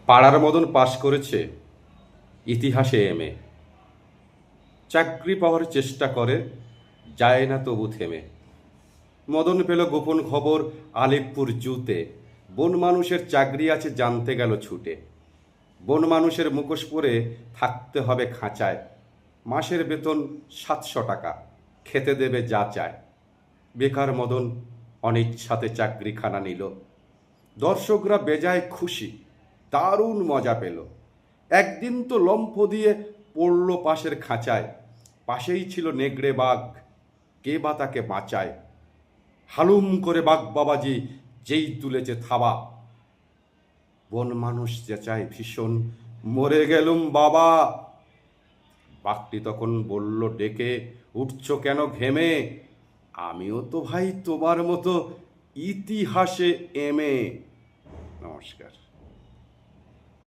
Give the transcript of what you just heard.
পাড়ার মদন পাশ করেছে ইতিহাসে এমএ। চাকরি পাওয়ার চেষ্টা করে, যায় না তবু থেমে। মদন পেল গোপন খবর আলিপুর জুতে, বন মানুষের চাকরি আছে জানতে গেল ছুটে। বন মানুষের মুখোশ পরে থাকতে হবে খাঁচায়, মাসের বেতন 700 টাকা, খেতে দেবে যা চায়। বেকার মদন অনিচ্ছাতে চাকরিখানা নিল। দর্শকরা বেজায় খুশি, দারুণ মজা পেল। একদিন তো লম্ফ দিয়ে পড়ল পাশের খাঁচায়, পাশেই ছিল নেগড়ে বাঘ, কে বা তাকে বাঁচায়। হালুম করে বাঘ বাবাজি যেই তুলেছে থাবা, বন মানুষ চেঁচায় ভীষণ, মরে গেলুম বাবা। বাঘটি তখন বলল ডেকে, উঠছ কেন ঘেমে? আমিও তো ভাই তোমার মতো ইতিহাসে এমএ। নমস্কার।